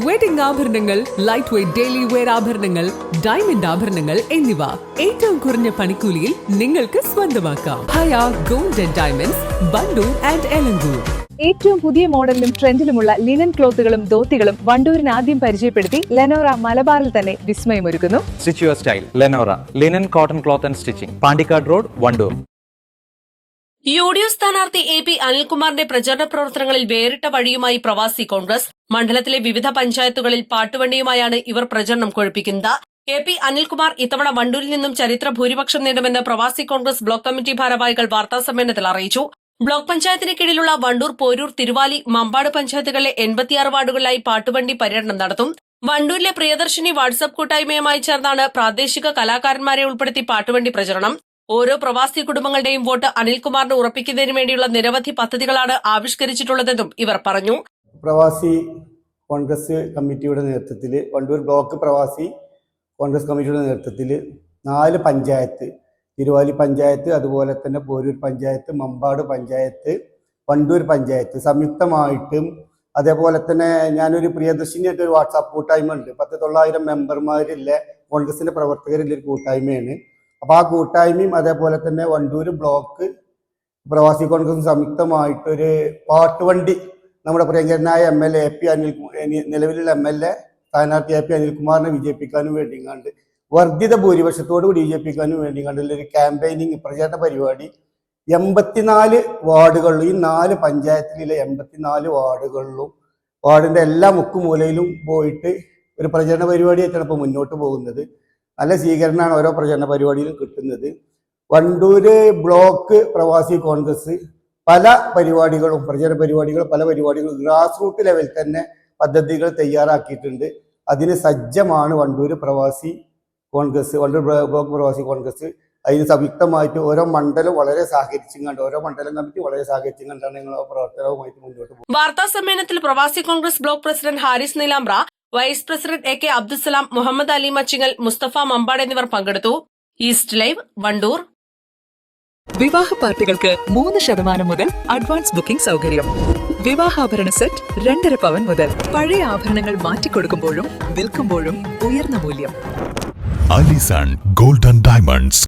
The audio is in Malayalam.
വെഡിംഗ് ആഭരണങ്ങൾ, ലൈറ്റ് വെയ്റ്റ് ഡെയിലി വെയർ ആഭരണങ്ങൾ, ഡയമണ്ട് ആഭരണങ്ങൾ എന്നിവ ഏറ്റവും കുറഞ്ഞ പണിക്കൂലിയിൽ നിങ്ങൾക്ക് സ്വന്തമാക്കാം. Haya gold and diamonds, Bandoor and Elankur. ഏറ്റവും പുതിയ മോഡലിലും ട്രെൻഡിലുമുള്ള ലിനൻ ക്ലോത്തുകളും ധോത്തികളും വണ്ടൂരിന് ആദ്യം പരിചയപ്പെടുത്തി ലെനോറ മലബാറിൽ തന്നെ വിസ്മയമൊരുക്കുന്നു. Stitch your style Lenora linen cotton cloth and stitching, Pandikkad road, Wandoor. UDF സ്ഥാനാർത്ഥി AP അനിൽകുമാറിന്റെ പ്രചരണ പ്രവർത്തനങ്ങളിൽ വേറിട്ട വഴിയുമായി പ്രവാസി കോൺഗ്രസ്. മണ്ഡലത്തിലെ വിവിധ പഞ്ചായത്തുകളിൽ പാട്ടുവണ്ടിയുമായാണ് ഇവർ പ്രചരണം കൊഴുപ്പിക്കുന്നത്. AP അനിൽകുമാർ ഇത്തവണ വണ്ടൂരിൽ നിന്നും ചരിത്ര ഭൂരിപക്ഷം നേടുമെന്ന് പ്രവാസി കോൺഗ്രസ് ബ്ലോക്ക് കമ്മിറ്റി ഭാരവാഹികൾ വാർത്താസമ്മേളനത്തിൽ അറിയിച്ചു. ബ്ലോക്ക് പഞ്ചായത്തിന് കീഴിലുള്ള വണ്ടൂർ, പോരൂർ, തിരുവാലി, മമ്പാട് പഞ്ചായത്തുകളിലെ 86 വാർഡുകളിലായി പാട്ടുവണ്ടി പര്യടനം നടത്തും. വണ്ടൂരിലെ പ്രിയദർശിനി വാട്സ്ആപ്പ് കൂട്ടായ്മയുമായി ചേർന്നാണ് പ്രാദേശിക കലാകാരന്മാരെ ഉൾപ്പെടുത്തി പാട്ടുവണ്ടി പ്രചരണം. ഓരോ പ്രവാസി കുടുംബങ്ങളുടെയും വോട്ട് അനിൽകുമാറിന് ഉറപ്പിക്കുന്നതിന് വേണ്ടിയുള്ള നിരവധി പദ്ധതികളാണ് ആവിഷ്കരിച്ചിട്ടുള്ളതെന്നും ഇവർ പറഞ്ഞു. പ്രവാസി കോൺഗ്രസ് കമ്മിറ്റിയുടെ നേതൃത്വത്തിൽ, വണ്ടൂർ ബ്ലോക്ക് പ്രവാസി കോൺഗ്രസ് കമ്മിറ്റിയുടെ നേതൃത്വത്തിൽ 4 പഞ്ചായത്ത്, തിരുവാലി പഞ്ചായത്ത്, അതുപോലെ തന്നെ പോരൂർ പഞ്ചായത്ത്, മമ്പാട് പഞ്ചായത്ത്, വണ്ടൂർ പഞ്ചായത്ത് സംയുക്തമായിട്ടും, അതേപോലെ തന്നെ ഞാനൊരു പ്രിയദർശിനിയായിട്ട് ഒരു വാട്സാപ്പ് കൂട്ടായ്മ ഉണ്ട്. 10,900 മെമ്പർമാരില്ല കോൺഗ്രസിന്റെ പ്രവർത്തകരിലെ ഒരു കൂട്ടായ്മയാണ്. അപ്പോൾ ആ കൂട്ടായ്മയും അതേപോലെ തന്നെ വണ്ടൂർ ബ്ലോക്ക് പ്രവാസി കോൺഗ്രസും സംയുക്തമായിട്ടൊരു പാട്ടുവണ്ടി നമ്മുടെ പ്രിയങ്കരനായ MLA AP നിലവിലുള്ള MLA സ്ഥാനാർത്ഥി AP അനിൽകുമാറിനെ വിജയിപ്പിക്കാനും വേണ്ടിങ്ങാണ്ട്, വർദ്ധിത ഭൂരിപക്ഷത്തോട് വിജയിപ്പിക്കാനും വേണ്ടിങ്ങാണ്ടുള്ള ഒരു ക്യാമ്പയിനിങ് പ്രചാരണ പരിപാടി 84 വാർഡുകളിലും, ഈ 4 പഞ്ചായത്തിലെ 84 വാർഡുകളിലും, വാർഡിന്റെ എല്ലാ മുക്കുമൂലയിലും പോയിട്ട് ഒരു പ്രചരണ പരിപാടിയായിട്ടാണ് ഇപ്പോൾ മുന്നോട്ട് പോകുന്നത്. നല്ല സ്വീകരണമാണ് ഓരോ പ്രചരണ പരിപാടിയിലും കിട്ടുന്നത്. വണ്ടൂര് ബ്ലോക്ക് പ്രവാസി കോൺഗ്രസ് പല പരിപാടികളും, പ്രചരണ പരിപാടികളും പല പരിപാടികളും ഗ്രാസ് റൂട്ട് ലെവലിൽ തന്നെ പദ്ധതികൾ തയ്യാറാക്കിയിട്ടുണ്ട്. അതിന് സജ്ജമാണ് വണ്ടൂര് പ്രവാസി കോൺഗ്രസ്, വണ്ടൂർ ബ്ലോക്ക് പ്രവാസി കോൺഗ്രസ്. അതിന് സംയുക്തമായിട്ട് ഓരോ മണ്ഡലം വളരെ സഹകരിച്ചും ഓരോ മണ്ഡലം കമ്മിറ്റി വളരെ സഹകരിച്ചും കണ്ടാണ് ഞങ്ങൾ പ്രവർത്തനവുമായിട്ട് മുന്നോട്ട് പോകുന്നത്. വാർത്താ സമ്മേളനത്തിൽ പ്രവാസി Congress block president Haris Neelambra, vice president AK Abdussalam, Muhammad Ali Machingal, Musthafa Mambad എന്നിവർ പങ്കെടുത്തു. East Live, Wandoor. വിവാഹ പാർട്ടികൾക്ക് 3% മുതൽ അഡ്വാൻസ് ബുക്കിംഗ് സൗകര്യം. വിവാഹാഭരണ സെറ്റ് 2.5 പവൻ മുതൽ. പഴയ ആഭരണങ്ങൾ മാറ്റിക്കൊടുക്കുമ്പോഴും വിൽക്കുമ്പോഴും ഉയർന്ന മൂല്യം. Allison gold and diamonds,